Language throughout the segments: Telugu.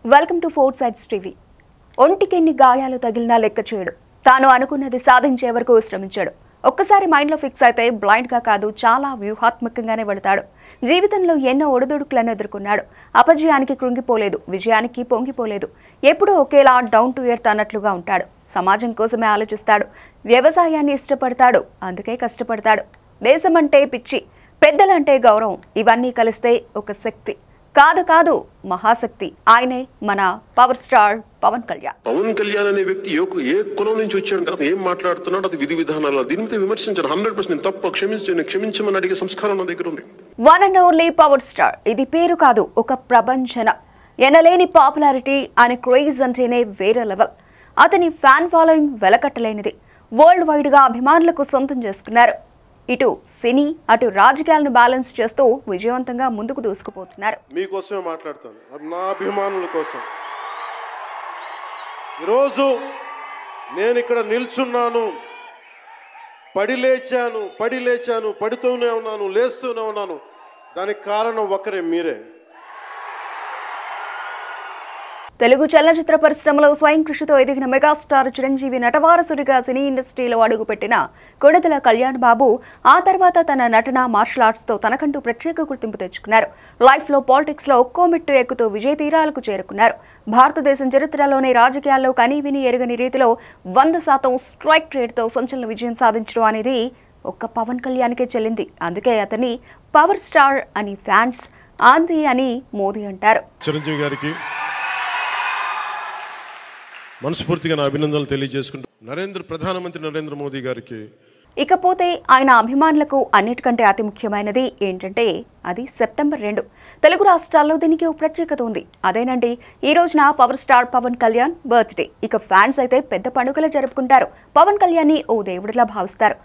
Welcome to four sides TV. ఒంటికి ఎన్ని గాయాలు తగిలినా లెక్క చేయడు. తాను అనుకున్నది సాధించే వరకు శ్రమించాడు. ఒక్కసారి మైండ్లో ఫిక్స్ అయితే బ్లైండ్గా కాదు, చాలా వ్యూహాత్మకంగానే వెళతాడు. జీవితంలో ఎన్నో ఒడిదుడుకులను ఎదుర్కొన్నాడు. అపజయానికి కృంగిపోలేదు, విజయానికి పొంగిపోలేదు. ఎప్పుడూ ఒకేలా డౌన్ టు ఎర్త్ అన్నట్లుగా ఉంటాడు. సమాజం కోసమే ఆలోచిస్తాడు. వ్యవసాయాన్ని ఇష్టపడతాడు, అందుకే కష్టపడతాడు. దేశం అంటే పిచ్చి, పెద్దలంటే గౌరవం, ఇవన్నీ కలిస్తే ఒక శక్తి. కాదు మహాశక్తి. ఆయనే మన పవర్ స్టార్ పవన్ కళ్యాణ్. పవన్ కళ్యాణ్ అనే వ్యక్తి ఏ కులం నుంచి వచ్చాడు కదా, ఏం మాట్లాడుతున్నాడు, అది విధి విధానాలు దీని మీద విమర్శించారు. 100% తప్పు, క్షమించమని అడిగే సంస్కారం నా దగ్గర ఉంది. One and only power star. ఇది పేరు కాదు, ఒక ప్రభంజన. ఎనలేని పాపులారిటీ అని క్రేజ్ అంటేనే వేరే లెవెల్. అతని ఫ్యాన్ ఫాలోయింగ్ వెలకట్టలేనిది. వరల్డ్ వైడ్ గా అభిమానులకు సొంతం చేసుకున్నారు. ఇటు సినీ అటు రాజకీయాలను బ్యాలెన్స్ చేస్తూ విజయవంతంగా ముందుకు దూసుకుపోతున్నారు. మీకోసమే మాట్లాడతాను, నా అభిమానుల కోసం. ఈరోజు నేను ఇక్కడ నిల్చున్నాను, పడి లేచాను, పడుతూనే ఉన్నాను, లేస్తూనే ఉన్నాను. దానికి కారణం ఒకరే, మీరే. తెలుగు చలనచిత్ర పరిశ్రమలో స్వయం కృషితో ఎదిగిన మెగాస్టార్ చిరంజీవి నటవారసుడిగా సినీ ఇండస్ట్రీలో అడుగుపెట్టిన కొడదల కళ్యాణ్ బాబు ఆ తర్వాత తన నటన, మార్షల్ ఆర్ట్స్ తో తనకంటూ ప్రత్యేక గుర్తింపు తెచ్చుకున్నారు. లైఫ్ లో పాలిటిక్స్ లో ఒక్కో మెట్టు ఎక్కుతూ విజయ తీరాలకు చేరుకున్నారు. భారతదేశం చరిత్రలోనే రాజకీయాల్లో కనీవిని ఎరుగని రీతిలో 100% స్ట్రైక్ రేట్ తో సంచలన విజయం సాధించడం అనేది ఒక్క పవన్ కళ్యాణ్కే చెల్లింది. అందుకే అతన్ని పవర్ స్టార్ అని ఫ్యాన్స్, ఆంధీ అని మోదీ అంటారు. చిరంజీవి గారికి మనస్ఫూర్తిగా నా అభినందనలు తెలియజేసుకుంటూ ప్రధానమంత్రి నరేంద్ర మోదీ గారికి. ఇకపోతే ఆయన అభిమానులకు అన్నిటికంటే అతి ముఖ్యమైనది ఏంటంటే అది సెప్టెంబర్ 2. తెలుగు రాష్ట్రాల్లో దీనికి ఒక ప్రత్యేకత ఉంది. అదేనండి, ఈ రోజున power star Pawan Kalyan birthday. ఇక ఫ్యాన్స్ అయితే పెద్ద పండుగలు జరుపుకుంటారు. పవన్ కళ్యాణ్ ని ఓ దేవుడిలా భావిస్తారు.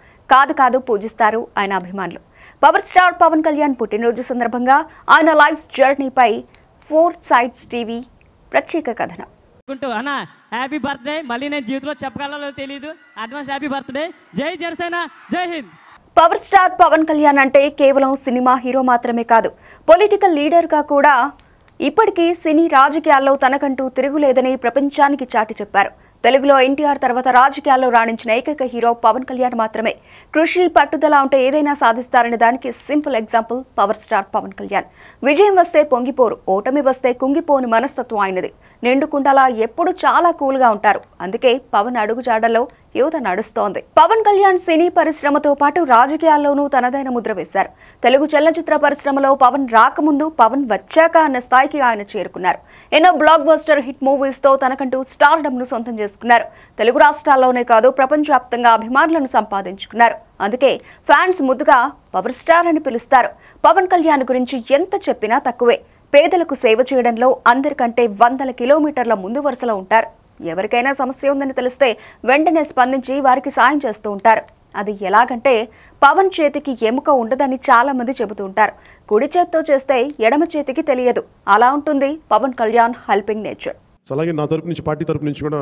కాదు పూజిస్తారు ఆయన అభిమానులు. పవర్ స్టార్ పవన్ కళ్యాణ్ పుట్టినరోజు సందర్భంగా ఆయన లైఫ్ జర్నీపై ఫోర్ సైడ్స్ టీవీ ప్రత్యేక కథనం. అన్న హ్యాపీ బర్త్డే. మళ్ళీ నేను జీవితంలో చెప్పగలలో తెలియదు. Advance happy birthday. జై జనసేన, జై హింద్. పవర్ స్టార్ పవన్ కళ్యాణ్ అంటే కేవలం సినిమా హీరో మాత్రమే కాదు, పొలిటికల్ లీడర్గా కూడా ఇప్పటికీ సినీ రాజకీయాల్లో తనకంటూ తిరుగులేదని ప్రపంచానికి చాటి చెప్పారు. తెలుగులో ఎన్టీఆర్ తర్వాత రాజకీయాల్లో రాణించిన ఏకైక హీరో పవన్ కళ్యాణ్ మాత్రమే. కృషి, పట్టుదల ఉంటే ఏదైనా సాధిస్తారనే దానికి simple example power star Pawan Kalyan. విజయం వస్తే పొంగిపోరు, ఓటమి వస్తే కుంగిపోని మనస్తత్వం ఆయనది. నిండుకుండలా ఎప్పుడు చాలా కూల్గా ఉంటారు. అందుకే పవన్ అడుగుజాడల్లో యువత నడుస్తోంది. పవన్ కళ్యాణ్ సినీ పరిశ్రమతో పాటు రాజకీయాల్లోనూ తనదైన ముద్ర వేశారు. తెలుగు చలనచిత్ర పరిశ్రమలో పవన్ రాకముందు, పవన్ వచ్చాక అన్న స్థాయికి ఆయన చేరుకున్నారు. ఎన్నో బ్లాక్ బస్టర్ హిట్ మూవీస్ తో తనకంటూ స్టార్డమ్ ను సొంతం చేసుకున్నారు. తెలుగు రాష్ట్రాల్లోనే కాదు, ప్రపంచవ్యాప్తంగా అభిమానులను సంపాదించుకున్నారు. అందుకే ఫ్యాన్స్ ముద్దుగా పవర్ స్టార్ అని పిలుస్తారు. పవన్ కళ్యాణ్ గురించి ఎంత చెప్పినా తక్కువే. పేదలకు సేవ చేయడంలో అందరికంటే 100 కిలోమీటర్ల ముందు వరుసలో ఉంటారు. ఎవరికైనా సమస్య ఉందని తెలిస్తే వెంటనే స్పందించి వారికి సాయం చేస్తూ ఉంటారు. అది ఎలాగంటే పవన్ చేతికి ఎముక ఉండదని చాలా మంది చెబుతూ ఉంటారు. కుడి చేత్తో చేస్తే ఎడమ చేతికి తెలియదు. అలా ఉంటుంది పవన్ కళ్యాణ్ హెల్పింగ్ నేచర్. అలాగే నా తరపు నుంచి, పార్టీ తరపు నుంచి కూడా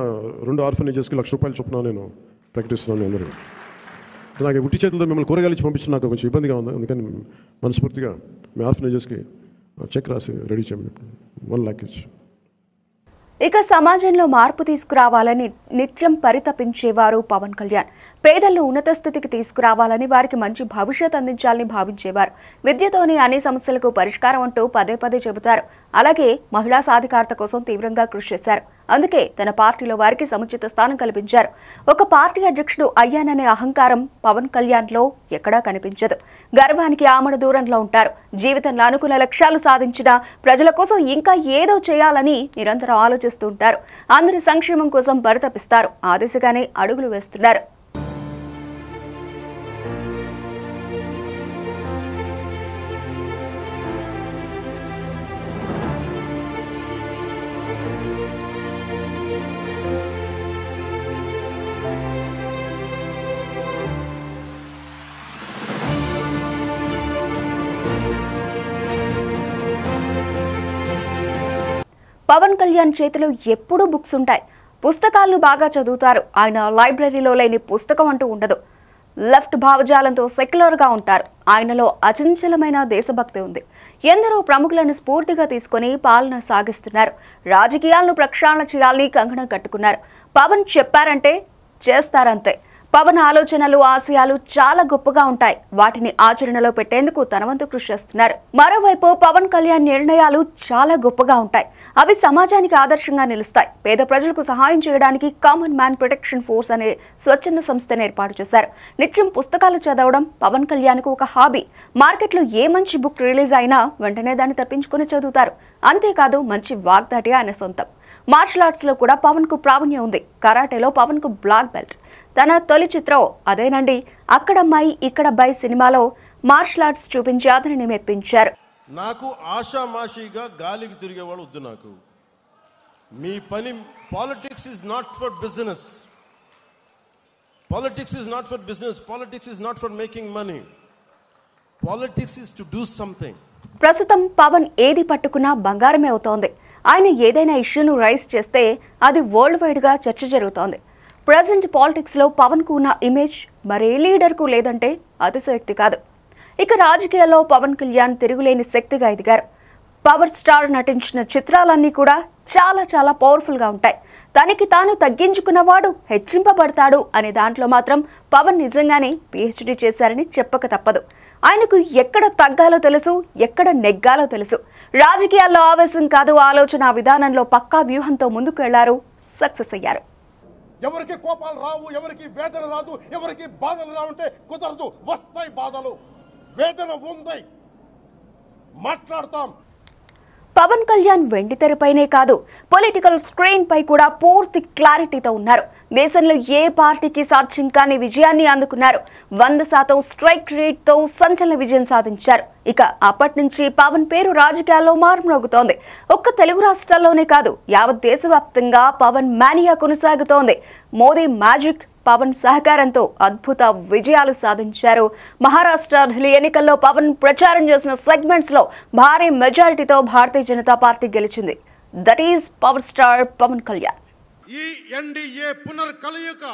2 ఆర్ఫనేజెస్కి ₹1,00,000 చొప్పున నేను ప్రకటిస్తున్నాను. అందరూ నాకు ఉట్టి చేతులతో మిమ్మల్ని కూరగాయలు ఇచ్చి పంపించిన నాకు కొంచెం ఇబ్బందిగా ఉంది. అందుకని మనస్ఫూర్తిగా మీ ఆర్ఫనేజెస్కి చెక్ రాసి రెడీ చేయమని 1 lakh ఇచ్చి. ఇక సమాజంలో మార్పు తీసుకురావాలని నిత్యం పరితపించేవారు పవన్ కళ్యాణ్. పేదలను ఉన్నత స్థితికి తీసుకురావాలని, వారికి మంచి భవిష్యత్ అందించాలని భావించేవారు. విద్యతోనే అన్ని సమస్యలకు పరిష్కారం అంటూ పదే చెబుతారు. అలాగే మహిళా సాధికారత కోసం తీవ్రంగా కృషి చేశారు. అందుకే తన పార్టీలో వారికి సముచిత స్థానం కల్పించారు. ఒక పార్టీ అధ్యక్షుడు అయ్యాననే అహంకారం పవన్ కళ్యాణ్లో ఎక్కడా కనిపించదు. గర్వానికి ఆమడ దూరంలో ఉంటారు. జీవితంలో అనుకున్న లక్ష్యాలు సాధించిన ప్రజల కోసం ఇంకా ఏదో చేయాలని నిరంతరం ఆలోచిస్తూ ఉంటారు. అందరి సంక్షేమం కోసం పరితపిస్తారు. ఆ దిశగానే అడుగులు వేస్తున్నారు. పవన్ కళ్యాణ్ చేతిలో ఎప్పుడూ బుక్స్ ఉంటాయి. పుస్తకాలను బాగా చదువుతారు. ఆయన లైబ్రరీలో లేని పుస్తకం అంటూ ఉండదు. లెఫ్ట్ భావజాలంతో సెక్యులర్గా ఉంటారు. ఆయనలో అచంచలమైన దేశభక్తి ఉంది. ఎందరో ప్రముఖులను స్ఫూర్తిగా తీసుకుని పాలన సాగిస్తున్నారు. రాజకీయాలను ప్రక్షాళన చేయాలని కంకణం కట్టుకున్నారు. పవన్ చెప్పారంటే చేస్తారంతే. పవన్ ఆలోచనలు, ఆశయాలు చాలా గొప్పగా ఉంటాయి. వాటిని ఆచరణలో పెట్టేందుకు తన వంతు కృషి చేస్తున్నారు. మరోవైపు పవన్ కళ్యాణ్ నిర్ణయాలు చాలా గొప్పగా ఉంటాయి. అవి సమాజానికి ఆదర్శంగా నిలుస్తాయి. పేద ప్రజలకు సహాయం చేయడానికి కామన్ మ్యాన్ ప్రొటెక్షన్ ఫోర్స్ అనే స్వచ్ఛంద సంస్థను ఏర్పాటు చేశారు. నిత్యం పుస్తకాలు చదవడం పవన్ కళ్యాణ్కు ఒక హాబీ. మార్కెట్లో ఏ మంచి బుక్ రిలీజ్ అయినా వెంటనే దాన్ని తప్పించుకుని చదువుతారు. అంతేకాదు మంచి వాగ్దాటి ఆయన సొంతం. మార్షల్ ఆర్ట్స్ లో కూడా పవన్ కు ప్రావీణ్యం ఉంది. కరాటేలో పవన్ కు బ్లాక్ బెల్ట్. తన తొలి చిత్రం అదేనండి అక్కడమ్మాయి ఇక్కడబ్బాయి సినిమాలో మార్షల్ ఆర్ట్స్ చూపించి అతనిని మెప్పించారు. నాకు ఆషామాషిగా గాలికి తిరిగేవాడు వద్దు. నాకు మీ పని politics is not for business. Politics is not for business. Politics is not for making money. Politics is to do something. ప్రస్తుతం పవన్ ఏది పట్టుకున్నా బంగారమే అవుతోంది. ఆయన ఏదైనా ఇష్యూను రైజ్ చేస్తే అది వరల్డ్ వైడ్ గా చర్చ జరుగుతోంది. ప్రెజెంట్ పాలిటిక్స్ లో పవన్ కు ఉన్న ఇమేజ్ మరే లీడర్ కు లేదంటే అతిశయోక్తి కాదు. ఇక రాజకీయాల్లో పవన్ కళ్యాణ్ తిరుగులేని శక్తిగా ఎదిగారు. పవర్ స్టార్ నటించిన చిత్రాలన్నీ కూడా చాలా చాలా పవర్ఫుల్ గా ఉంటాయి. తనకి తాను తగ్గించుకున్నవాడు హెచ్చింపబడతాడు అనే దాంట్లో మాత్రం పవన్ నిజంగానే PhD చేశారని చెప్పక తప్పదు. ఆయనకు ఎక్కడ తగ్గాలో తెలుసు, ఎక్కడ నెగ్గాలో తెలుసు. రాజకీయాల్లో ఆవేశం కాదు, ఆలోచన విధానంలో పక్కా వ్యూహంతో ముందుకు వెళ్లారు, సక్సెస్ అయ్యారు. ఎవరికి కోపాలు రావు, ఎవరికి వేదన రాదు, ఎవరికి బాధలు రావుంటే కుదరదు. వస్తాయి బాధలు, వేదన ఉంది, మాట్లాడతాం. పవన్ కళ్యాణ్ వెండితెరపైనే కాదు పొలిటికల్ స్క్రీన్ పై కూడా పూర్తి క్లారిటీతో ఉన్నారు. దేశంలో ఏ పార్టీకి సాధ్యం కాని విజయాన్ని అందుకున్నారు. 100% స్ట్రైక్ రేట్ తో సంచలన విజయం సాధించారు. ఇక అప్పటి నుంచి పవన్ పేరు రాజకీయాల్లో మారుమోగుతోంది. ఒక్క తెలుగు రాష్ట్రాల్లోనే కాదు యావత్ దేశవ్యాప్తంగా పవన్ మానియా కొనసాగుతోంది. మోదీ మ్యాజిక్, పవన్ సహకారంతో అద్భుత విజయాలు సాధించారు. మహారాష్ట్ర, ఢిల్లీ ఎన్నికల్లో పవన్ ప్రచారం చేసిన సెగ్మెంట్స్ లో భారీ మెజారిటీతో భారతీయ జనతా పార్టీ గెలిచింది. That is power star Pawan Kalyan. ఈ ఎన్డీఏ పునర్కలయిక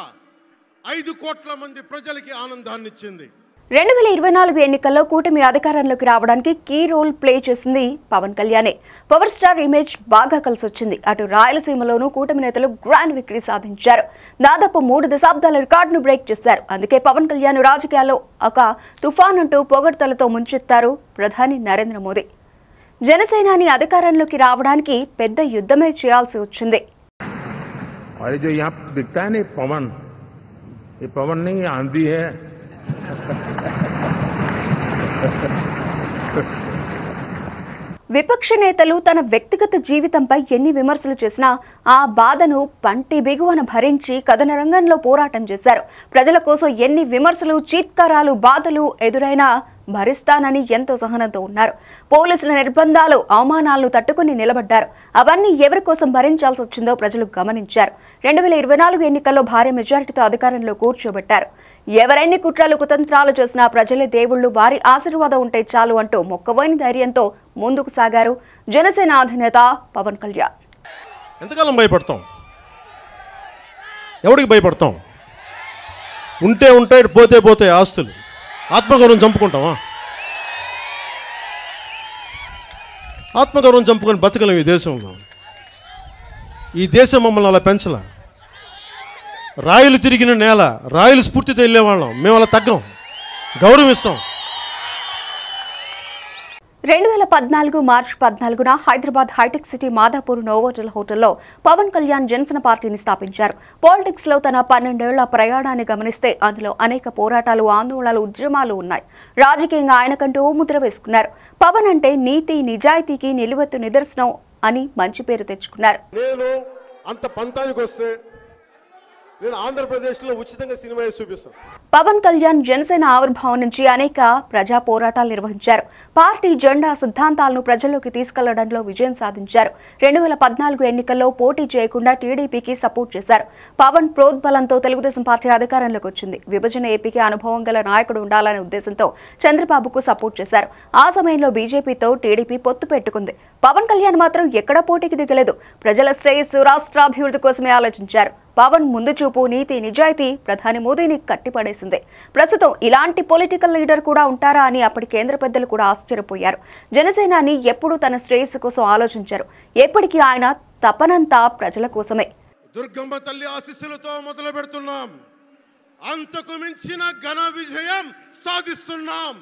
5 కోట్ల మంది ప్రజలకి ఆనందాన్ని ఇచ్చింది. 2024 ఎన్నికల్లో కూటమి అధికారంలోకి రావడానికి కీ రోల్ ప్లే చేసింది పవన్ కళ్యాణే. పవర్ స్టార్ ఇమేజ్ బాగా కలిసొచ్చింది. అటు రాయలసీమలోనూ కూటమి నేతలు గ్రాండ్ విక్టరీ సాధించారు. దాదాపు 3 దశాబ్దాల రికార్డును బ్రేక్ చేశారు. అందుకే పవన్ కళ్యాణ్ రాజకీయాల్లో ఒక తుఫాన్ అంటూ పొగడ్తలతో ముంచెత్తారు ప్రధాని నరేంద్ర మోదీ. జనసేనాని అధికారంలోకి రావడానికి పెద్ద యుద్ధమే చేయాల్సి వచ్చింది. విపక్ష నేతలు తన వ్యక్తిగత జీవితంపై ఎన్ని విమర్శలు చేసినా ఆ బాధను పంటి బిగువన భరించి కథన రంగంలో పోరాటం చేశారు. ప్రజల కోసం ఎన్ని విమర్శలు, చీత్కారాలు, బాధలు ఎదురైనా భరిస్తానని ఎంతో సహనంతో ఉన్నారు. పోలీసుల నిర్బంధాలు, అవమానాలను తట్టుకుని నిలబడ్డారు. అవన్నీ ఎవరి కోసం భరించాల్సి వచ్చిందో ప్రజలు గమనించారు. 2024 ఎన్నికల్లో భారీ మెజారిటీతో అధికారంలో కూర్చోబెట్టారు. ఎవరెన్ని కుట్రలు, కుతంత్రాలు చేసినా ప్రజలే దేవుళ్లు, వారి ఆశీర్వాదం ఉంటే చాలు అంటూ మొక్కవోని ధైర్యంతో ముందుకు సాగారు జనసేన అధినేత పవన్ కళ్యాణ్. ఎంతకాలం భయపడతాం? ఎవరికి భయపడతాం? ఉంటే ఉంటాయి, పోతే పోతే ఆస్తులు. ఆత్మగౌరవం చంపుకుంటామా? ఆత్మగౌరవం చంపుకొని బతకలేం ఈ దేశంలో. ఈ దేశం మమ్మల్ని అలా పెంచలా. రాయలు తిరిగిన నేల, రాయలు స్ఫూర్తితో వెళ్ళేవాళ్ళం. మేము అలా తగ్గం, గౌరవిస్తాం. 2014 మార్చి 14న హైదరాబాద్ హైటెక్ సిటీ మాదాపూర్ నోవోటల్ హోటల్లో పవన్ కళ్యాణ్ జనసేన పార్టీని స్థాపించారు. పాలిటిక్స్ లో తన 12 ఏళ్ల ప్రయాణాన్ని గమనిస్తే అందులో అనేక పోరాటాలు, ఆందోళనలు, ఉద్యమాలు ఉన్నాయి. రాజకీయంగా ఆయనకంటూ ముద్ర వేసుకున్నారు. పవన్ అంటే నీతి, నిజాయితీకి నిలువెత్తు నిదర్శనం అని మంచి పేరు తెచ్చుకున్నారు. నేను అంత పంతానికి వస్తే నేను ఆంధ్రప్రదేశ్లో ఉచితంగా సినిమా వేసి చూపిస్తాను. పవన్ కళ్యాణ్ జనసేన ఆవిర్భావం నుంచి అనేక ప్రజా పోరాటాలు నిర్వహించారు. పార్టీ జెండా, సిద్ధాంతాలను ప్రజల్లోకి తీసుకెళ్లడంలో విజయం సాధించారు. 2014 ఎన్నికల్లో పోటీ చేయకుండా టీడీపీకి సపోర్ట్ చేశారు. పవన్ ప్రోద్బలంతో తెలుగుదేశం పార్టీ అధికారంలోకి వచ్చింది. విభజన ఏపీకి అనుభవం గల నాయకుడు ఉండాలనే ఉద్దేశంతో చంద్రబాబుకు సపోర్ట్ చేశారు. ఆ సమయంలో బీజేపీతో టీడీపీ పొత్తు పెట్టుకుంది. పవన్ కళ్యాణ్ మాత్రం ఎక్కడ పోటీకి దిగలేదు. ప్రజల శ్రేయస్సు, రాష్ట్రాభివృద్ధి కోసమే ఆలోచించారు. పవన్ ముందు చూపు, నీతి, నిజాయితీ ప్రధాని మోదీని కట్టిపడేసింది. ప్రస్తుతం ఇలాంటి పొలిటికల్ లీడర్ కూడా ఉంటారా అని అప్పటి కేంద్ర పెద్దలు కూడా ఆశ్చర్యపోయారు. జనసేనాని ఎప్పుడూ తన శ్రేయస్సు కోసం ఆలోచించారు. ఎప్పటికీ ఆయన తపనంతా ప్రజల కోసమే. దుర్గమ్మ తల్లి ఆశీస్సులతో మొదలు పెడుతున్నాం. అంతకు మించిన ఘన విజయం సాధిస్తున్నాం.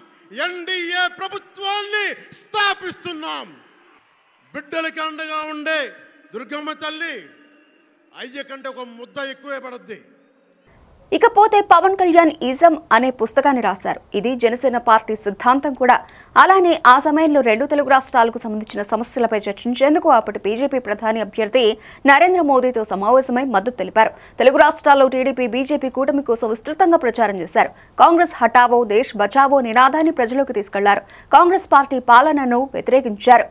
ఎన్డీఏ ప్రభుత్వాన్ని స్థాపిస్తున్నాం. బిడ్డలకి అండగా ఉండే దుర్గమ్మ తల్లి అయ్య కంటే ఒక ముద్ద ఎక్కువే పడద్ది. ఇకపోతే పవన్ కళ్యాణ్ ఇజం అనే పుస్తకాన్ని రాశారు. ఇది జనసేన పార్టీ సిద్ధాంతం కూడా. అలానే ఆ సమయంలో 2 తెలుగు రాష్ట్రాలకు సంబంధించిన సమస్యలపై చర్చించేందుకు అప్పటి బీజేపీ ప్రధాని అభ్యర్థి నరేంద్ర మోదీతో సమావేశమై మద్దతు తెలిపారు. తెలుగు రాష్ట్రాల్లో టీడీపీ, బీజేపీ కూటమి కోసం విస్తృతంగా ప్రచారం చేశారు. కాంగ్రెస్ హటావో, దేశ్ బచావో నినాదాన్ని ప్రజలకు తీసుకెళ్లారు. కాంగ్రెస్ పార్టీ పాలనను వ్యతిరేకించారు.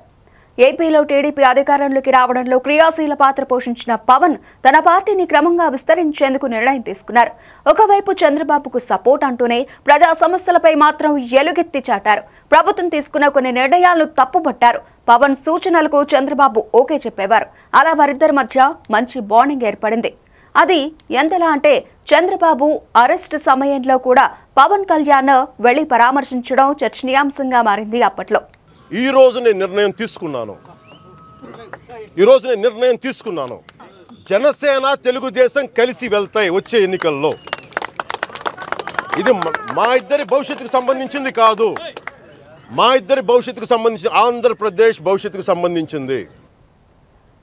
ఏపీలో టీడీపీ అధికారంలోకి రావడంలో క్రియాశీల పాత్ర పోషించిన పవన్ తన పార్టీని క్రమంగా విస్తరించేందుకు నిర్ణయం తీసుకున్నారు. ఒకవైపు చంద్రబాబుకు సపోర్ట్ అంటూనే ప్రజా సమస్యలపై మాత్రం ఎలుగెత్తి చాటారు. ప్రభుత్వం తీసుకున్న కొన్ని నిర్ణయాలను తప్పుపట్టారు. పవన్ సూచనలకు చంద్రబాబు ఓకే చెప్పేవారు. అలా వారిద్దరి మధ్య మంచి బాండింగ్ ఏర్పడింది. అది ఎంతలా అంటే చంద్రబాబు అరెస్ట్ సమయంలో కూడా పవన్ కళ్యాణ్ వెళ్లి పరామర్శించడం చర్చనీయాంశంగా మారింది. అప్పట్లో ఈ రోజు నేను నిర్ణయం తీసుకున్నాను. జనసేన, తెలుగుదేశం కలిసి వెళ్తాయి వచ్చే ఎన్నికల్లో. ఇది మా ఇద్దరి భవిష్యత్తుకు సంబంధించింది కాదు. మా ఇద్దరి భవిష్యత్తుకు సంబంధించి ఆంధ్రప్రదేశ్ భవిష్యత్తుకు సంబంధించింది.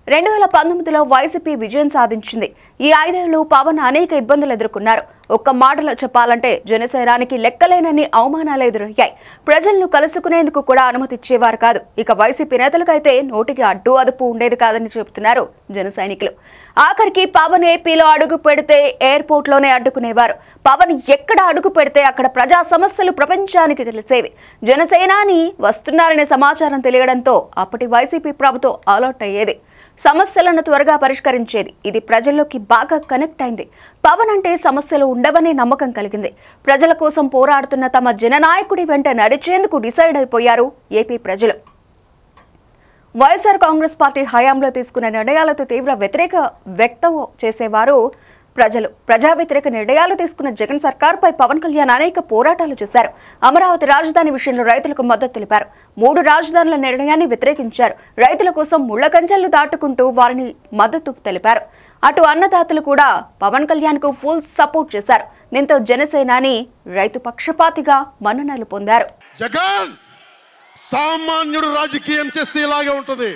2019లో వైసీపీ విజయం సాధించింది. ఈ 5 ఏళ్లు పవన్ అనేక ఇబ్బందులు ఎదుర్కొన్నారు. ఒక్క మాటలో చెప్పాలంటే జనసేనానికి లెక్కలేనన్ని అవమానాలు ఎదురయ్యాయి. ప్రజలను కలుసుకునేందుకు కూడా అనుమతి ఇచ్చేవారు కాదు. ఇక వైసీపీ నేతలకైతే నోటికి అడ్డు అదుపు ఉండేది కాదని చెబుతున్నారు జన సైనికులు. ఆఖరికి పవన్ ఏపీలో అడుగు పెడితే ఎయిర్పోర్ట్లోనే అడ్డుకునేవారు. పవన్ ఎక్కడ అడుగు పెడితే అక్కడ ప్రజా సమస్యలు ప్రపంచానికి తెలిసేవి. జనసేనాని వస్తున్నారనే సమాచారం తెలియడంతో అప్పటి వైసీపీ ప్రభుత్వం అలర్ట్ అయ్యేది. సమస్యలను త్వరగా పరిష్కరించేది. ఇది ప్రజల్లోకి బాగా కనెక్ట్ అయింది. పవన్ అంటే సమస్యలు ఉండవనే నమ్మకం కలిగింది. ప్రజల కోసం పోరాడుతున్న తమ జననాయకుడి వెంట నడిచేందుకు డిసైడ్ అయిపోయారు ఏపీ ప్రజలు. వైఎస్ఆర్ కాంగ్రెస్ పార్టీ హయాంలో తీసుకున్న నిర్ణయాలతో తీవ్ర వ్యతిరేక వ్యక్తం చేసేవారు ప్రజలు. ప్రజా వ్యతిరేక నిర్ణయాలు తీసుకున్న జగన్ సర్కార్పై పవన్ కళ్యాణ్ అనేక పోరాటాలు చేశారు. అమరావతి రాజధాని విషయంలో రైతులకు మద్దతు తెలిపారు. 3 రాజధానుల నిర్ణయాన్ని వ్యతిరేకించారు. రైతుల కోసం ముళ్ల కంచెలు దాటుకుంటూ వారిని మద్దతు తెలిపారు. అటు అన్నదాతలు కూడా పవన్ కళ్యాణ్ కు ఫుల్ సపోర్ట్ చేశారు. దీంతో జనసేనాని రైతు పక్షపాతిగా మన్ననలు పొందారు. జగన్ సామాన్యుడు రాజకీయం చేస్తే ఇలాగే ఉంటది.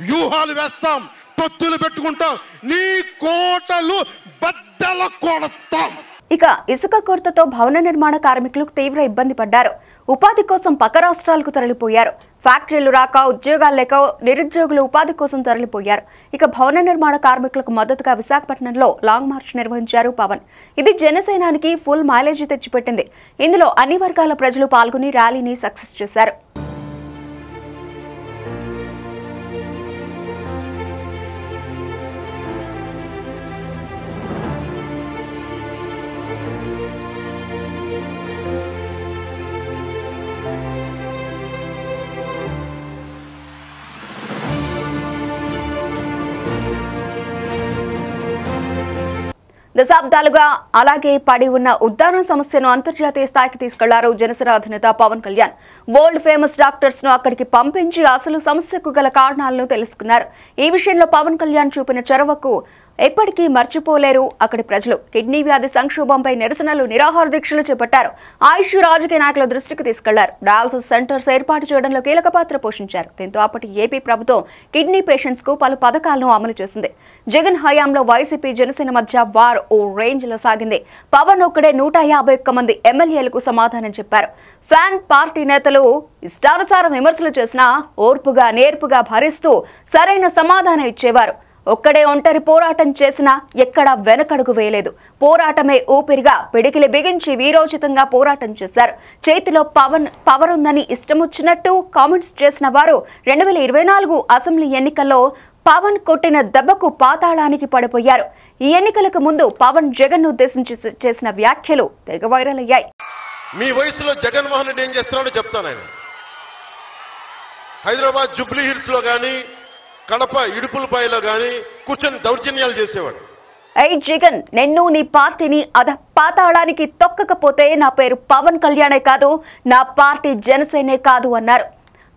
వ్యూహాలు వేస్తాం, పొత్తులు పెట్టుకుంటాం, నీ కోటలు బద్దల కొడతాం. ఇక ఇసుక కొరతతో భవన నిర్మాణ కార్మికులు తీవ్ర ఇబ్బంది పడ్డారు. ఉపాధి కోసం పక్క రాష్ట్రాలకు తరలిపోయారు. ఫ్యాక్టరీలు రాక, ఉద్యోగాలు లేక నిరుద్యోగులు ఉపాధి కోసం తరలిపోయారు. ఇక భవన నిర్మాణ కార్మికులకు మద్దతుగా విశాఖపట్నంలో లాంగ్ మార్చ్ నిర్వహించారు పవన్. ఇది జనసేనానికి ఫుల్ మైలేజీ తెచ్చిపెట్టింది. ఇందులో అన్ని వర్గాల ప్రజలు పాల్గొని ర్యాలీని సక్సెస్ చేశారు. దశాబ్దాలుగా అలాగే పడి ఉన్న ఉద్దానం సమస్యను అంతర్జాతీయ స్థాయికి తీసుకెళ్లారు జనసేన అధినేత Pawan Kalyan. World famous doctors ను అక్కడికి పంపించి అసలు సమస్యకు గల కారణాలను తెలుసుకున్నారు. ఈ విషయంలో పవన్ కళ్యాణ్ చూపిన చొరవకు ఎప్పటికీ మర్చిపోలేరు అక్కడి ప్రజలు. కిడ్నీ వ్యాధి సంక్షోభంపై నిరసనలు, నిరాహార దీక్షలు చేపట్టారు. ఆయుష్ రాజకీయ నాయకుల దృష్టికి తీసుకెళ్లారు. డయాలసిస్ సెంటర్స్ ఏర్పాటు చేయడంలో కీలక పాత్ర పోషించారు. దీంతో అప్పటి ఏపీ ప్రభుత్వం కిడ్నీ పేషెంట్స్ కు పలు పథకాలను అమలు చేసింది. జగన్ హయాంలో వైసీపీ జనసేన మధ్య వార్ ఓ రేంజ్ లో సాగింది. పవన్ ఒక్కడే 151 మంది ఎమ్మెల్యేలకు సమాధానం చెప్పారు. ఫ్యాన్ పార్టీ నేతలు ఇష్టానుసారం విమర్శలు చేసినా ఓర్పుగా, నేర్పుగా భరిస్తూ సరైన సమాధానం ఇచ్చేవారు. ఒక్కడే ఒంటరి పోరాటం చేసినా ఎక్కడా వెనకడుగు వేయలేదు. పోరాటమే ఊపిరిగా పిడికిలి బిగించి వీరోచితంగా పోరాటం చేశారు. చేతిలో పవర్ ఉందని ఇష్టమొచ్చినట్టు కామెంట్స్ చేసిన వారు 2024 అసెంబ్లీ ఎన్నికల్లో పవన్ కొట్టిన దెబ్బకు పాతాళానికి పడిపోయారు. ఈ ఎన్నికలకు ముందు పవన్ జగన్ ఉద్దేశించి చేసిన వ్యాఖ్యలు తెగ వైరల్ అయ్యాయి. మీ వయసులో జగన్మోహన్ రెడ్డి ఏం చేస్తున్నాడో చెప్తాను. ఆయన హైదరాబాద్ జూబ్లీ హిల్స్ లో కానీ, కడప ఇడుపులపాయలో కానీ కూర్చొని దౌర్జన్యాలు చేసేవాడు. ఏయ్ జగన్, నిన్ను నీ పార్టీని పాతాళానికి తొక్కకపోతే నా పేరు పవన్ కళ్యాణే కాదు, నా పార్టీ జనసేనే కాదు అన్నారు.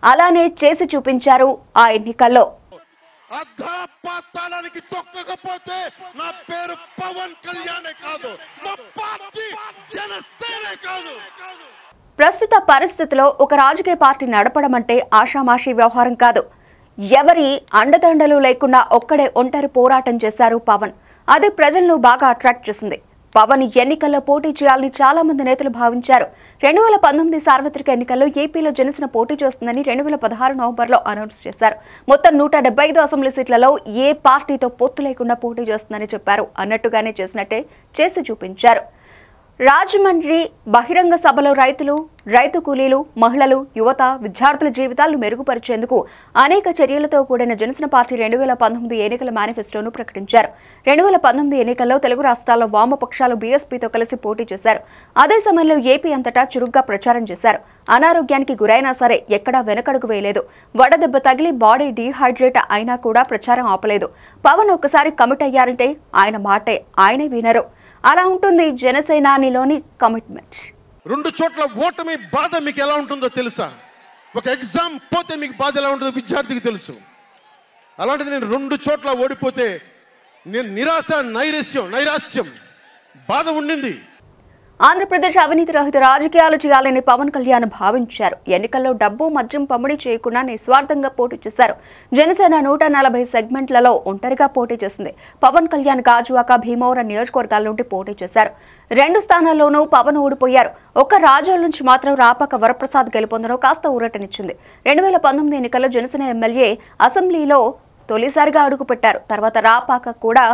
అలానే చేసి చూపించారు ఆ ఎన్నికల్లో. పాతాళానికి తొక్కకపోతే నా పేరు పవన్ కళ్యాణే కాదు, నా పార్టీ జనసేనే కాదు. ప్రస్తుత పరిస్థితిలో ఒక రాజకీయ పార్టీ నడపడం అంటే ఆషామాషీ వ్యవహారం కాదు. ఎవరి అండదండలు లేకుండా ఒక్కడే ఒంటరి పోరాటం చేశారు పవన్. అది ప్రజలను బాగా అట్రాక్ట్ చేసింది. పవన్ ఎన్నికల్లో పోటీ చేయాలని చాలా మంది నేతలు భావించారు. 2019 సార్వత్రిక ఎన్నికల్లో ఏపీలో జనసేన పోటీ చేస్తుందని 2016 నవంబర్లో అనౌన్స్ చేశారు. మొత్తం 175 అసెంబ్లీ సీట్లలో ఏ పార్టీతో పొత్తు లేకుండా పోటీ చేస్తుందని చెప్పారు. అన్నట్టుగానే చేసినట్టే చేసి చూపించారు. రాజమండ్రి బహిరంగ సభలో రైతు కూలీలు, మహిళలు, యువత, విద్యార్థుల జీవితాలను మెరుగుపరిచేందుకు అనేక చర్యలతో కూడిన జనసేన పార్టీ 2019 ఎన్నికల మేనిఫెస్టోను ప్రకటించారు. 2019 ఎన్నికల్లో తెలుగు రాష్ట్రాల్లో వామపక్షాలు బీఎస్పీతో కలిసి పోటీ చేశారు. అదే సమయంలో ఏపీ అంతటా చురుగ్గా ప్రచారం చేశారు. అనారోగ్యానికి గురైనా సరే ఎక్కడా వెనకడుగు వేయలేదు. వడదెబ్బ తగిలి బాడీ డీహైడ్రేట్ అయినా కూడా ప్రచారం ఆపలేదు. పవన్ ఒక్కసారి కమిట్ అయ్యారంటే ఆయన మాటే, ఆయనే వినరు. అలా ఉంటుంది జనసేనానిలోని కమిట్మెంట్. 2 చోట్ల ఓటమి బాధ మీకు ఎలా ఉంటుందో తెలుసా? ఒక ఎగ్జామ్ పోతే మీకు బాధ ఎలా ఉంటుందో విద్యార్థికి తెలుసు. అలాంటిది నేను 2 చోట్ల ఓడిపోతే నేను నైరాశ్యం బాధ ఉండింది. ఆంధ్రప్రదేశ్ అవినీతి రహిత రాజకీయాలు చేయాలని పవన్ కళ్యాణ్ భావించారు. ఎన్నికల్లో డబ్బు, మద్యం పంపిణీ చేయకుండా నిస్వార్థంగా పోటీ చేశారు. జనసేన 140 సెగ్మెంట్లలో ఒంటరిగా పోటీ చేసింది. పవన్ కళ్యాణ్ గాజువాక, భీమవరం నియోజకవర్గాల నుండి పోటీ చేశారు. 2 స్థానాల్లోనూ పవన్ ఓడిపోయారు. ఒక్క రాజోల నుంచి మాత్రం రాపాక వరప్రసాద్ గెలుపొందడం కాస్త ఊరటనిచ్చింది. 2019 ఎన్నికల్లో జనసేన ఎమ్మెల్యే అసెంబ్లీలో తొలిసారిగా అడుగుపెట్టారు. తర్వాత రాపాక కూడా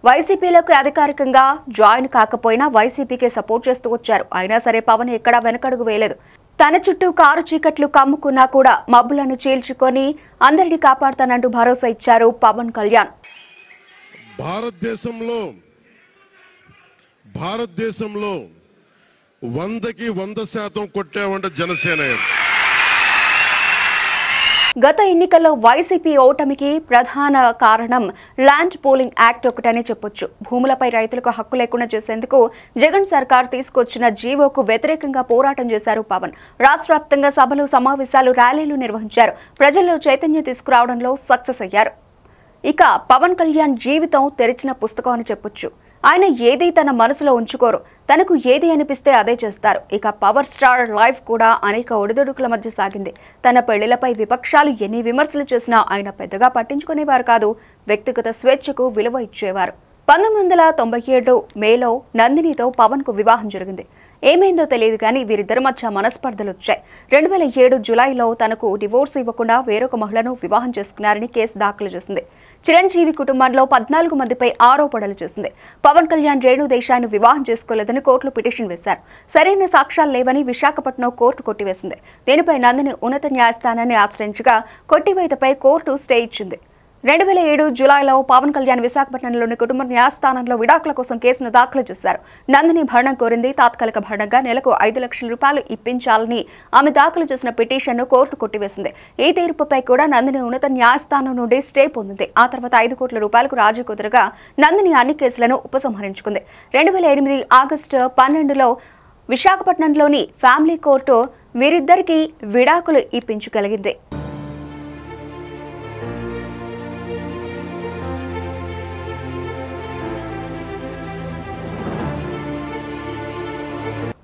వైసీపీలకు అధికారికంగా జాయిన్ కాకపోయినా వైసీపీకే సపోర్ట్ చేస్తూ వచ్చారు. అయినా సరే పవన్ ఎక్కడా వెనకడుగు వేయలేదు. తన చుట్టూ కారు చీకట్లు కమ్ముకున్నా కూడా మబ్బులను చీల్చుకొని అందరినీ కాపాడతానంటూ భరోసా ఇచ్చారు పవన్ కళ్యాణ్. భారతదేశంలో 100కి 100% కొట్టామంటే జనసేన. గత ఎన్నికల్లో వైసీపీ ఓటమికి ప్రధాన కారణం ల్యాండ్ పూలింగ్ యాక్ట్ ఒకటనే చెప్పొచ్చు. భూములపై రైతులకు హక్కు లేకుండా చేసేందుకు జగన్ సర్కార్ తీసుకొచ్చిన జీవోకు వ్యతిరేకంగా పోరాటం చేశారు పవన్. రాష్ట్ర వ్యాప్తంగా సభలు, సమావేశాలు, ర్యాలీలు నిర్వహించారు. ప్రజల్లో చైతన్యం తీసుకురావడంలో సక్సెస్ అయ్యారు. ఇక పవన్ కళ్యాణ్ జీవితం తెరిచిన పుస్తకం అని చెప్పొచ్చు. ఆయన ఏది తన మనసులో ఉంచుకోరు. తనకు ఏది అనిపిస్తే అదే చేస్తారు. ఇక పవర్ స్టార్ లైఫ్ కూడా అనేక ఒడిదుడుకుల మధ్య సాగింది. తన పెళ్లిలపై విపక్షాలు ఎన్ని విమర్శలు చేసినా ఆయన పెద్దగా పట్టించుకునేవారు కాదు. వ్యక్తిగత స్వేచ్ఛకు విలువ ఇచ్చేవారు. 1997 మేలో నందినితో పవన్ కు వివాహం జరిగింది. ఏమైందో తెలియదు కానీ వీరిద్దరి మధ్య మనస్పర్ధలు వచ్చాయి. 2007 జులైలో తనకు డివోర్స్ ఇవ్వకుండా వేరొక మహిళను వివాహం చేసుకున్నారని కేసు దాఖలు చేసింది. చిరంజీవి కుటుంబంలో 14 మందిపై ఆరోపణలు చేసింది. పవన్ కళ్యాణ్ రేణు దేశాయ్ను వివాహం చేసుకోలేదని కోర్టులో పిటిషన్ వేశారు. సరైన సాక్ష్యాలు లేవని విశాఖపట్నం కోర్టు కొట్టివేసింది. దీనిపై నందిని ఉన్నత న్యాయస్థానాన్ని ఆశ్రయించగా కొట్టివేతపై కోర్టు స్టే ఇచ్చింది. 2007 జులైలో పవన్ కళ్యాణ్ విశాఖపట్నంలోని కుటుంబ న్యాయస్థానంలో విడాకుల కోసం కేసును దాఖలు చేశారు. నందిని భరణం కోరింది. తాత్కాలిక భరణంగా నెలకు 5 లక్షల రూపాయలు ఇప్పించాలని ఆమె దాఖలు చేసిన పిటిషన్ను కోర్టు కొట్టివేసింది. ఈ తీర్పుపై కూడా నందిని ఉన్నత న్యాయస్థానం నుండి స్టే పొందింది. ఆ తర్వాత 5 కోట్ల రూపాయలకు రాజీ కుదురుగా నందిని అన్ని కేసులను ఉపసంహరించుకుంది. 2008 ఆగస్టు 12లో విశాఖపట్నంలోని ఫ్యామిలీ కోర్టు వీరిద్దరికీ విడాకులు ఇప్పించగలిగింది.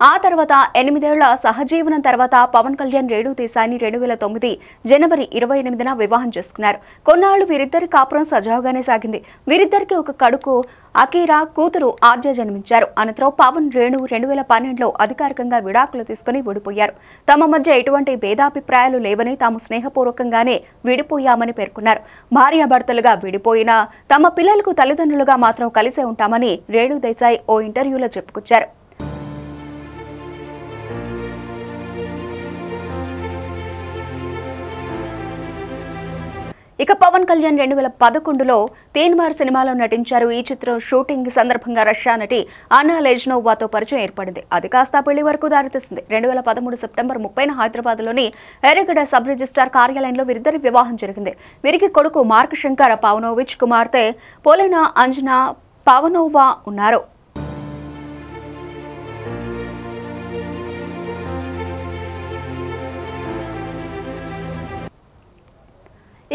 ఆ తర్వాత 8 ఏళ్ల సహజీవనం తర్వాత పవన్ కళ్యాణ్ రేణు దేశాయ్ని 2009 జనవరి 28న వివాహం చేసుకున్నారు. కొన్నాళ్లు వీరిద్దరి కాపురం సజావుగానే సాగింది. వీరిద్దరికి ఒక కొడుకు అకీరా, కూతురు ఆద్య జన్మించారు. అనంతరం పవన్, రేణు 2012లో అధికారికంగా విడాకులు తీసుకుని విడిపోయారు. తమ మధ్య ఎటువంటి భేదాభిప్రాయాలు లేవని, తాము స్నేహపూర్వకంగానే విడిపోయామని పేర్కొన్నారు. భార్యాభర్తలుగా విడిపోయినా తమ పిల్లలకు తల్లిదండ్రులుగా మాత్రం కలిసే ఉంటామని రేణు దేశాయ్ ఓ ఇంటర్వ్యూలో చెప్పుకొచ్చారు. ఇక పవన్ కళ్యాణ్ 2011లో తీన్మార్ సినిమాలో నటించారు. ఈ చిత్రం షూటింగ్ సందర్భంగా రష్యా నటి అన్నా లెజ్నోవాతో పరిచయం ఏర్పడింది. అది కాస్త పెళ్లి వరకు దారితీసింది. 2013 సెప్టెంబర్ 30న హైదరాబాద్లోని ఎర్రగడ్డ సబ్ రిజిస్ట్రార్ కార్యాలయంలో వీరిద్దరి వివాహం జరిగింది. వీరికి కొడుకు మార్క్ శంకర్ పవనోవిచ్, కుమార్తె పోలెనా అంజనా పవనోవా ఉన్నారు.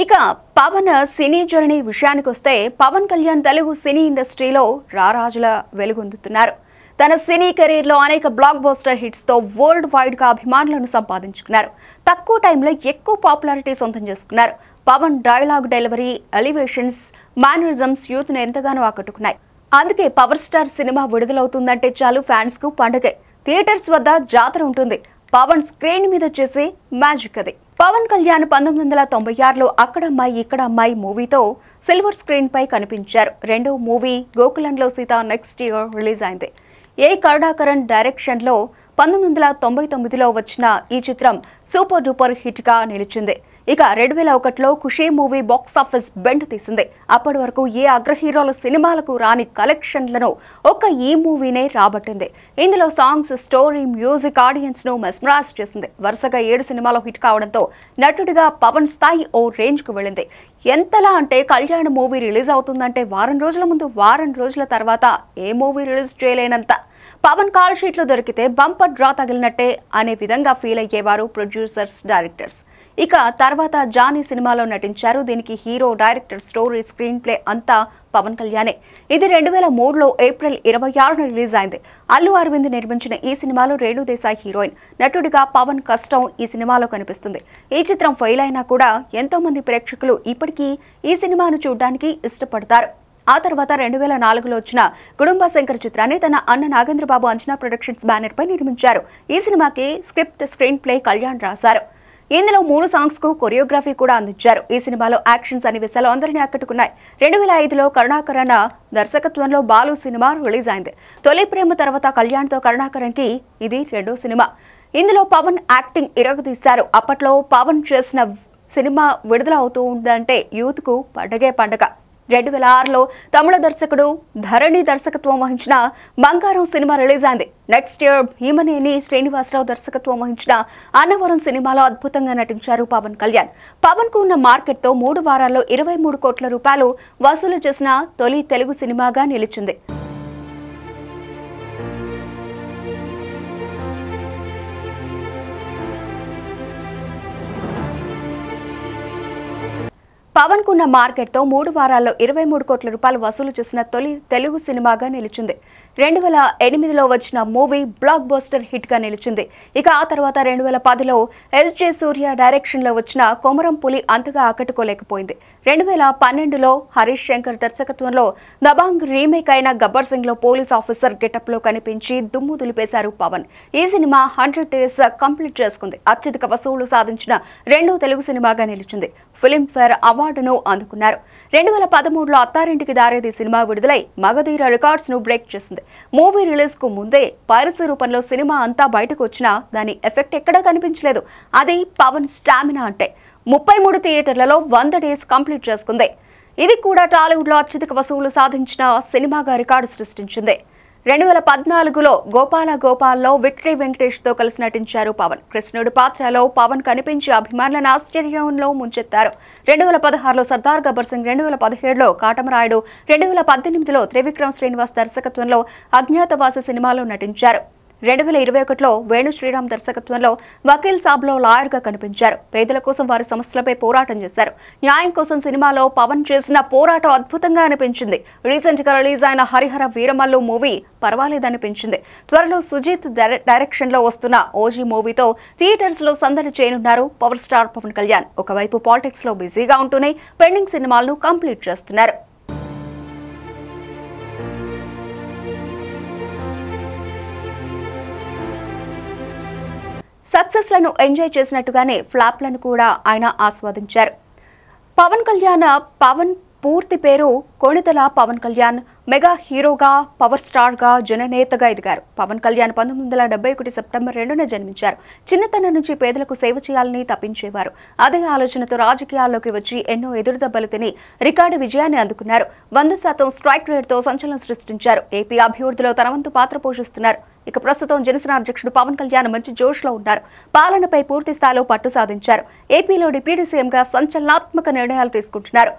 ఇక పవన్ సినీ జర్నీ విషయానికి వస్తే పవన్ కళ్యాణ్ తెలుగు సినీ ఇండస్ట్రీలో రారాజుల వెలుగొందుతున్నారు. తన సినీ కెరీర్లో అనేక బ్లాక్ బస్టర్ హిట్స్తో వరల్డ్ వైడ్గా అభిమానులను సంపాదించుకున్నారు. తక్కువ టైంలో ఎక్కువ పాపులారిటీ సొంతం చేసుకున్నారు. Pawan dialogue delivery, elevations, mannerisms యూత్ను ఎంతగానో ఆకట్టుకున్నాయి. అందుకే పవర్ స్టార్ సినిమా విడుదలవుతుందంటే చాలు ఫ్యాన్స్కు పండుగే. థియేటర్స్ వద్ద జాతర ఉంటుంది. పవన్ స్క్రీన్ మీద చేసే మ్యాజిక్ అది. పవన్ కళ్యాణ్ 1996లో అక్కడమ్మాయి ఇక్కడమ్మాయి మూవీతో సిల్వర్ స్క్రీన్ పై కనిపించారు. రెండో మూవీ గోకులంలో సీత నెక్స్ట్ ఇయర్ రిలీజ్ అయింది. ఏ కరుణాకరన్ డైరెక్షన్లో 1999లో వచ్చిన ఈ చిత్రం సూపర్ డూపర్ హిట్ గా నిలిచింది. ఇక 2001లో ఖుషీ మూవీ బాక్సాఫీస్ బెండ్ తీసింది. అప్పటి వరకు ఏ అగ్ర హీరోల సినిమాలకు రాని కలెక్షన్లను ఒక్క ఈ మూవీనే రాబట్టింది. ఇందులో సాంగ్స్, స్టోరీ, మ్యూజిక్ ఆడియన్స్ ను మెస్మరైజ్ చేసింది. వరుసగా 7 సినిమాలు హిట్ కావడంతో నటుడిగా పవన్ స్థాయి ఓ రేంజ్ కు వెళ్ళింది. ఎంతలా అంటే కళ్యాణ్ మూవీ రిలీజ్ అవుతుందంటే వారం రోజుల ముందు, వారం రోజుల తర్వాత ఏ మూవీ రిలీజ్ చేయలేనంత పవన్ కాల్ షీట్లు దొరికితే బంపర్ డ్రా తగిలినట్టే అనే విధంగా ఫీల్ అయ్యేవారు ప్రొడ్యూసర్స్, డైరెక్టర్స్. ఇక తర్వాత జానీ సినిమాలో నటించారు. దీనికి hero, director, story, screen play అంతా పవన్ కళ్యాణే. ఇది 2003లో ఏప్రిల్ 26న రిలీజ్ అయింది. అల్లు అరవింద్ నిర్మించిన ఈ సినిమాలో రేణు దేశాయ్ హీరోయిన్. నటుడిగా పవన్ కష్టం ఈ సినిమాలో కనిపిస్తుంది. ఈ చిత్రం ఫెయిల్ అయినా కూడా ఎంతో మంది ప్రేక్షకులు ఇప్పటికీ ఈ సినిమాను చూడడానికి ఇష్టపడతారు. ఆ తర్వాత 2004లో వచ్చిన గుడుంబ శంకర్ చిత్రాన్ని తన అన్న నాగేంద్రబాబు అంచనా ప్రొడక్షన్స్ బ్యానర్ పై నిర్మించారు. ఈ సినిమాకి స్క్రిప్ట్, స్క్రీన్ ప్లే కళ్యాణ్ రాశారు. ఇందులో 3 సాంగ్స్ కు కొరియోగ్రఫీ కూడా అందించారు. ఈ సినిమాలో యాక్షన్ సన్నివేశాలు అందరినీ ఆకట్టుకున్నాయి. 2005లో కరుణాకరన్ దర్శకత్వంలో బాలు సినిమా రిలీజ్ అయింది. తొలి ప్రేమ తర్వాత కళ్యాణ్ తో కరుణాకరన్ కి ఇది రెండో సినిమా. ఇందులో పవన్ యాక్టింగ్ ఇరగదీశారు. అప్పట్లో పవన్ చేసిన సినిమా విడుదల అవుతూ ఉందంటే యూత్ కు పండగ. 2006లో తమిళ దర్శకుడు ధరణి దర్శకత్వం వహించిన బంగారం సినిమా రిలీజ్ అయింది. నెక్స్ట్ ఇయర్ భీమనేని శ్రీనివాసరావు దర్శకత్వం వహించిన అన్నవరం సినిమాలో అద్భుతంగా నటించారు పవన్ కళ్యాణ్. పవన్ కు ఉన్న మార్కెట్తో 3 వారాల్లో 23 కోట్ల రూపాయలు వసూలు చేసిన తొలి తెలుగు సినిమాగా నిలిచింది. పవన్ కున్న మార్కెట్తో 3 వారాల్లో 23 కోట్ల రూపాయలు వసూలు చేసిన తొలి తెలుగు సినిమాగా నిలిచింది. 2008లో వచ్చిన మూవీ బ్లాక్ బస్టర్ హిట్ గా నిలిచింది. ఇక ఆ తర్వాత 2010లో ఎస్జే సూర్య డైరెక్షన్ లో వచ్చిన కొమరం పులి అంతగా ఆకట్టుకోలేకపోయింది. 2012లో హరీష్ శంకర్ దర్శకత్వంలో దబాంగ్ రీమేక్ అయిన గబ్బర్ సింగ్ లో పోలీస్ ఆఫీసర్ గెటప్ లో కనిపించి దుమ్ము దులిపేశారు పవన్. ఈ సినిమా 100 డేస్ కంప్లీట్ చేసుకుంది. అత్యధిక వసూళ్లు సాధించిన రెండో తెలుగు సినిమాగా నిలిచింది. ఫిల్మ్ఫేర్ అవార్డును అందుకున్నారు. 2013లో అత్తారింటికి దారేది సినిమా విడుదలై మగధీర రికార్డ్స్ ను బ్రేక్ చేసింది. మూవీ రిలీజ్ కు ముందే పైరసీ రూపంలో సినిమా అంతా బయటకు వచ్చినా దాని ఎఫెక్ట్ ఎక్కడా కనిపించలేదు. అది పవన్ స్టామినా అంటే. 33 థియేటర్లలో 100 డేస్ కంప్లీట్ చేసుకుంది. ఇది కూడా టాలీవుడ్ లో అత్యధిక వసూళ్లు సాధించిన సినిమాగా రికార్డు సృష్టించింది. 2014లో గోపాలలో విక్టరీ వెంకటేష్ తో కలిసి నటించారు పవన్. కృష్ణుడి పాత్రలో పవన్ కనిపించి అభిమానులను ఆశ్చర్యంలో ముంచెత్తారు. 2016లో సర్దార్ గబ్బర్ సింగ్, 2017లో కాటమరాయుడు, 2018లో త్రివిక్రమ్ శ్రీనివాస్ దర్శకత్వంలో అజ్ఞాతవాసి సినిమాలో నటించారు. 2021లో వేణు శ్రీరామ్ దర్శకత్వంలో వకీల్ సాబ్లో లాయర్ గా కనిపించారు. పేదల కోసం, వారి సమస్యలపై పోరాటం చేశారు. న్యాయం కోసం సినిమాలో పవన్ చేసిన పోరాటం అద్భుతంగా అనిపించింది. రీసెంట్ గా రిలీజ్ అయిన హరిహర వీరమల్లు మూవీ పర్వాలేదనిపించింది. త్వరలో సుజిత్ డైరెక్షన్ లో వస్తున్న ఓజీ మూవీతో థియేటర్స్ లో సందడి చేయనున్నారు పవర్ స్టార్ పవన్ కళ్యాణ్. ఒకవైపు పాలిటిక్స్ లో బిజీగా ఉంటూనే పెండింగ్ సినిమాలను కంప్లీట్ చేస్తున్నారు. సక్సెస్ లను ఎంజాయ్ చేసినట్టుగానే ఫ్లాప్లను కూడా ఆయన ఆస్వాదించారు. పవన్ కళ్యాణ్ పూర్తి పేరు కొణిదెల పవన్ కళ్యాణ్. మెగా హీరోగా, పవర్ స్టార్ గా, జననేతగా ఎదిగారు. పవన్ కళ్యాణ్ 1971 సెప్టెంబర్ 2న జన్మించారు. చిన్నతనం నుంచి పేదలకు సేవ చేయాలని తప్పించేవారు. అదే ఆలోచనతో రాజకీయాల్లోకి వచ్చి ఎన్నో ఎదురుదెబ్బలు తిని రికార్డు విజయాన్ని అందుకున్నారు. 100% స్ట్రైక్ రేట్తో సంచలనం సృష్టించారు. ఏపీ అభివృద్ధిలో తన వంతు పాత్ర పోషిస్తున్నారు. ఇక ప్రస్తుతం జనసేన అధ్యక్షుడు పవన్ కళ్యాణ్ మంచి జోష్లో ఉన్నారు. పాలనపై పూర్తి స్థాయిలో పట్టు సాధించారు. ఏపీలో డిప్యూటీ సీఎంగా సంచలనాత్మక నిర్ణయాలు తీసుకుంటున్నారు.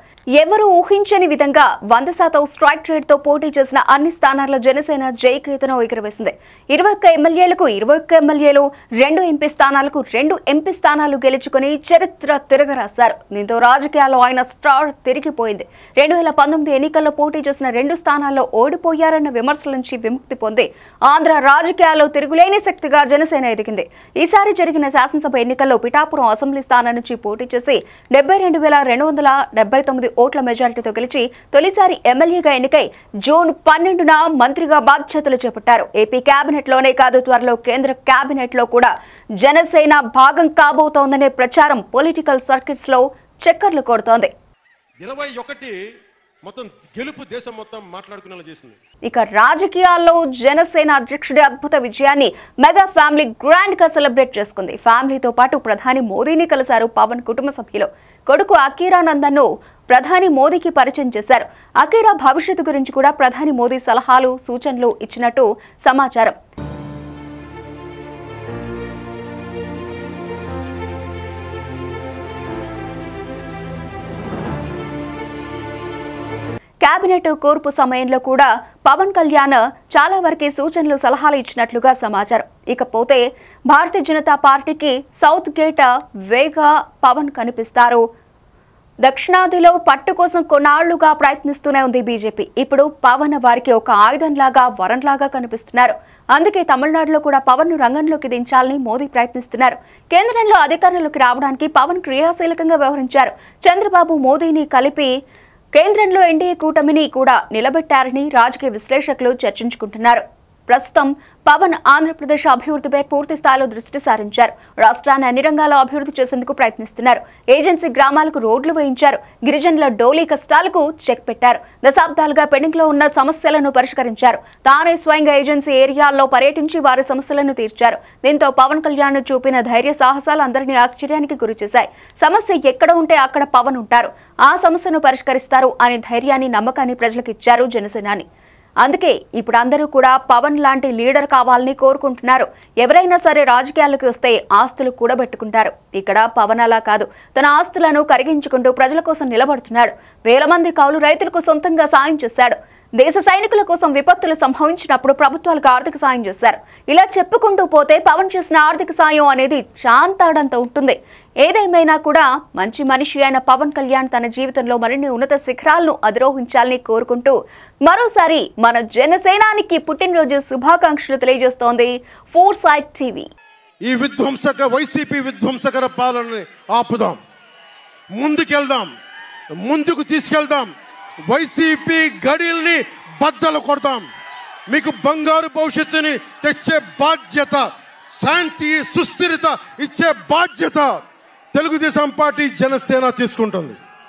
ఎవరూ ఊహించని విధంగా 100% స్ట్రైక్ రేట్తో పోటీ చేసిన అన్ని స్థానాల్లో జనసేన జయకేతనం ఎగురవేసింది. 21 ఎమ్మెల్యేలకు 21 ఎమ్మెల్యేలు, 2 ఎంపీ స్థానాలకు 2 ఎంపీ స్థానాలు గెలుచుకుని చరిత్ర తిరగరాశారు. దీంతో రాజకీయాల్లో ఆయన స్టార్ తిరిగిపోయింది. 2019 ఎన్నికల్లో పోటీ చేసిన 2 స్థానాల్లో ఓడిపోయారన్న విమర్శల నుంచి విముక్తి పొంది ఆంధ్ర రాజకీయాల్లో తిరుగులేని శక్తిగా జనసేన ఎదిగింది. ఈసారి జరిగిన శాసనసభ ఎన్నికల్లో పిఠాపురం అసెంబ్లీ స్థానం నుంచి పోటీ చేసి 72,279 ఓట్ల మెజారిటీతో గెలిచి తొలిసారి ఎమ్మెల్యేగా ఎన్నికై జూన్ 12న మంత్రిగా బాధ్యతలు చేపట్టారు. ఏపీ కేబినెట్ లోనే కాదు, త్వరలో కేంద్ర కేబినెట్ లో కూడా జనసేన భాగం కాబోతోందనే ప్రచారం పొలిటికల్ సర్కిట్స్ లో చక్కర్లు కొడుతోంది. 21 మొత్తం గెలుపు దేశం మొత్తం మాట్లాడుకునేలా చేసింది. ఇక రాజకీయాల్లో జనసేన అధ్యక్షుడి అద్భుత విజయాన్ని మెగా ఫ్యామిలీ గ్రాండ్ గా సెలబ్రేట్ చేసుకుంది. ఫ్యామిలీతో పాటు ప్రధాని మోదీని కలిశారు పవన్ కుటుంబ సభ్యులు. కొడుకు అకీరానందన్ ను ప్రధాని మోదీకి పరిచయం చేశారు. అకీరా భవిష్యత్తు గురించి కూడా ప్రధాని మోదీ సలహాలు, సూచనలు ఇచ్చినట్టు సమాచారం. కేబినెట్ కూర్పు సమయంలో కూడా పవన్ కళ్యాణ్ చాలా వరకు సూచనలు, సలహాలు ఇచ్చినట్లుగా సమాచారం. ఇకపోతే భారతీయ జనతా పార్టీకి సౌత్ గేట్ వేగా పవన్ కనిపిస్తారు. దక్షిణాదిలో పట్టు కోసం కొన్నాళ్లుగా ప్రయత్నిస్తూనే ఉంది బీజేపీ. ఇప్పుడు పవన్ వారికి ఒక ఆయుధంలాగా, వరంలాగా కనిపిస్తున్నారు. అందుకే తమిళనాడులో కూడా పవన్ ను రంగంలోకి దించాలని మోదీ ప్రయత్నిస్తున్నారు. కేంద్రంలో అధికారంలోకి రావడానికి పవన్ క్రియాశీలకంగా వ్యవహరించారు. చంద్రబాబు, మోదీని కలిపి కేంద్రంలో ఎన్డీఏ కూటమిని కూడా నిలబెట్టారని రాజకీయ విశ్లేషకులు చర్చించుకుంటున్నారు. ప్రస్తుతం పవన్ ఆంధ్రప్రదేశ్ అభివృద్ధిపై పూర్తి స్థాయిలో దృష్టి సారించారు. రాష్ట్రాన్ని అన్ని రంగాల్లో అభివృద్ధి చేసేందుకు ప్రయత్నిస్తున్నారు. ఏజెన్సీ గ్రామాలకు రోడ్లు వేయించారు. గిరిజనుల డోలీ కష్టాలకు చెక్ పెట్టారు. దశాబ్దాలుగా పెండింగ్ లో ఉన్న సమస్యలను పరిష్కరించారు. తానే స్వయంగా ఏజెన్సీ ఏరియాల్లో పర్యటించి వారి సమస్యలను తీర్చారు. దీంతో పవన్ కళ్యాణ్ చూపిన ధైర్య సాహసాలు అందరినీ ఆశ్చర్యానికి గురిచేశాయి. సమస్య ఎక్కడ ఉంటే అక్కడ పవన్ ఉంటారు, ఆ సమస్యను పరిష్కరిస్తారు అనే ధైర్యాన్ని, నమ్మకాన్ని ప్రజలకు ఇచ్చారు జనసేనాని. అందుకే ఇప్పుడు అందరూ కూడా పవన్ లాంటి లీడర్ కావాలని కోరుకుంటున్నారు. ఎవరైనా సరే రాజకీయాలకు వస్తే ఆస్తులు కూడబెట్టుకుంటారు. ఇక్కడ పవన్ అలా కాదు. తన ఆస్తులను కరిగించుకుంటూ ప్రజల కోసం నిలబడుతున్నాడు. వేల మంది కౌలు రైతులకు సొంతంగా సాయం చేశాడు. దేశ సైనికుల కోసం విపత్తులు సంభవించినప్పుడు ప్రభుత్వాలకు ఆర్థిక సాయం చేశారు. ఇలా చెప్పుకుంటూ పోతే పవన్ చేసిన ఆర్థిక సాయం అనేది చాంతాడంత ఉంటుంది. ఏదేమైనా కూడా మంచి మనిషి అయిన పవన్ కళ్యాణ్ తన జీవితంలో మరిన్ని ఉన్నత శిఖరాలను అధిరోహించాలని కోరుకుంటూ మరోసారి మన జనసేనానికి పుట్టినరోజు శుభాకాంక్షలు తెలియజేస్తోంది ఫోర్సైట్ టీవీ. ఈ వైసీపీ విధ్వంసకర పాలనని ఆపుదాం, ముందుకెళ్దాం, ముందుకు తీసుకెళ్దాం. వైసీపీ గడిల్ని బద్దలు కొడదాం. మీకు బంగారు భవిష్యత్తుని తెచ్చే బాధ్యత, శాంతి, సుస్థిరత ఇచ్చే బాధ్యత తెలుగుదేశం పార్టీ, జనసేన తీసుకుంటుంది.